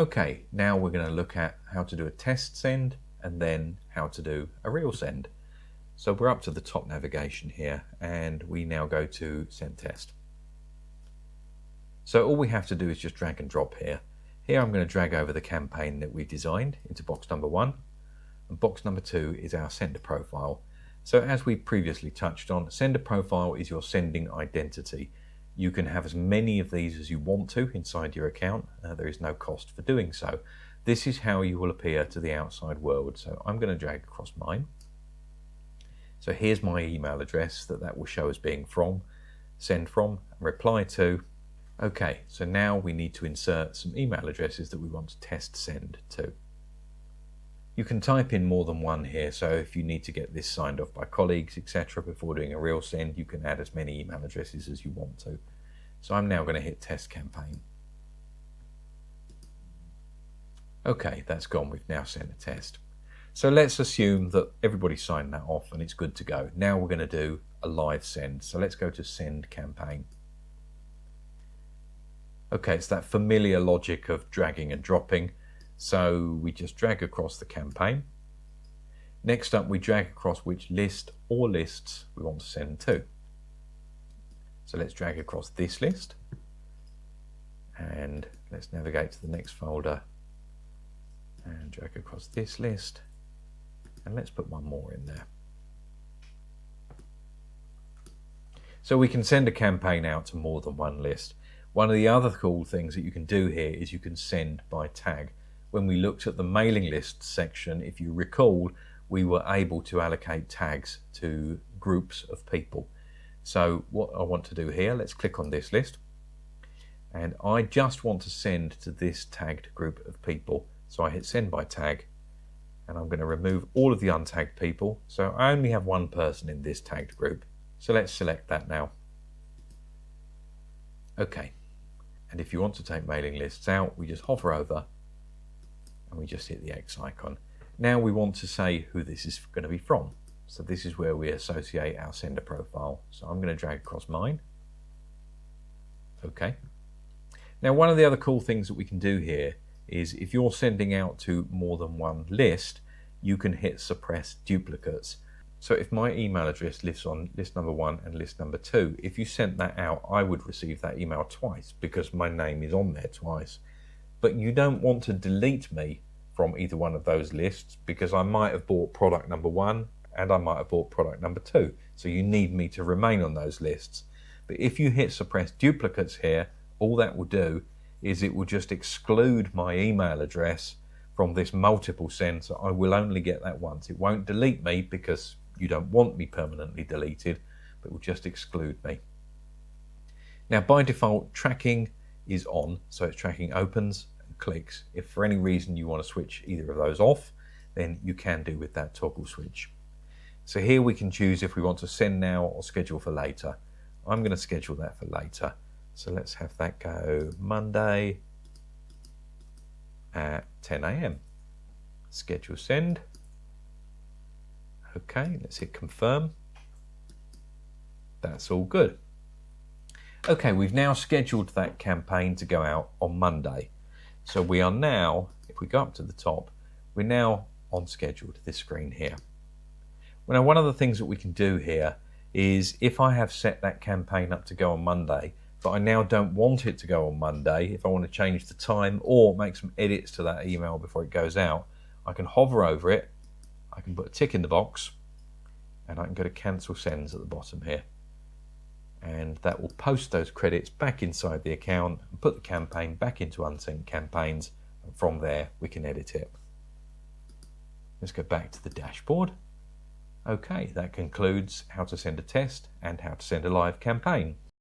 Okay, now we're going to look at how to do a test send and then how to do a real send. So we're up to the top navigation here and we now go to send test. So all we have to do is just drag and drop here. Here I'm going to drag over the campaign that we designed into box number 1, and box number 2 is our sender profile. So as we previously touched on, sender profile is your sending identity. You can have as many of these as you want to inside your account. There is no cost for doing so. This is how you will appear to the outside world. So I'm going to drag across mine. So here's my email address that will show as being from, send from, and reply to. Okay, so now we need to insert some email addresses that we want to test send to. You can type in more than one here, so if you need to get this signed off by colleagues, etc. before doing a real send, you can add as many email addresses as you want to. So I'm now going to hit test campaign. Okay, that's gone. We've now sent a test. So let's assume that everybody signed that off and it's good to go. Now we're going to do a live send. So let's go to send campaign. Okay, it's that familiar logic of dragging and dropping. So we just drag across the campaign. Next up, we drag across which list or lists we want to send to. So let's drag across this list and let's navigate to the next folder and drag across this list, and let's put one more in there. So we can send a campaign out to more than one list. One of the other cool things that you can do here is you can send by tag. When we looked at the mailing list section, if you recall, we were able to allocate tags to groups of people. So what I want to do here, let's click on this list, and I just want to send to this tagged group of people. So I hit send by tag, and I'm going to remove all of the untagged people. So I only have one person in this tagged group. So let's select that now. Okay. And if you want to take mailing lists out, we just hover over and we just hit the X icon. Now we want to say who this is going to be from. So this is where we associate our sender profile. So I'm going to drag across mine. Okay. Now one of the other cool things that we can do here is if you're sending out to more than one list, you can hit suppress duplicates. So if my email address lives on list number 1 and list number 2, if you sent that out, I would receive that email twice because my name is on there twice. But you don't want to delete me from either one of those lists because I might have bought product number 1 and I might have bought product number 2. So you need me to remain on those lists. But if you hit suppress duplicates here, all that will do is it will just exclude my email address from this multiple send. So I will only get that once. It won't delete me because you don't want me permanently deleted, but will just exclude me. Now by default, tracking is on, so it's tracking opens and clicks. If for any reason you want to switch either of those off, then you can do with that toggle switch. So here we can choose if we want to send now or schedule for later. I'm going to schedule that for later. So let's have that go Monday at 10 AM. Schedule send. Okay, let's hit confirm. That's all good. Okay, we've now scheduled that campaign to go out on Monday. So we are now, if we go up to the top, we're now on schedule to this screen here. Well, now one of the things that we can do here is if I have set that campaign up to go on Monday, but I now don't want it to go on Monday, if I want to change the time or make some edits to that email before it goes out, I can hover over it, I can put a tick in the box, and I can go to cancel sends at the bottom here. And that will post those credits back inside the account and put the campaign back into unsent campaigns, and from there we can edit it. Let's go back to the dashboard. Okay, that concludes how to send a test and how to send a live campaign.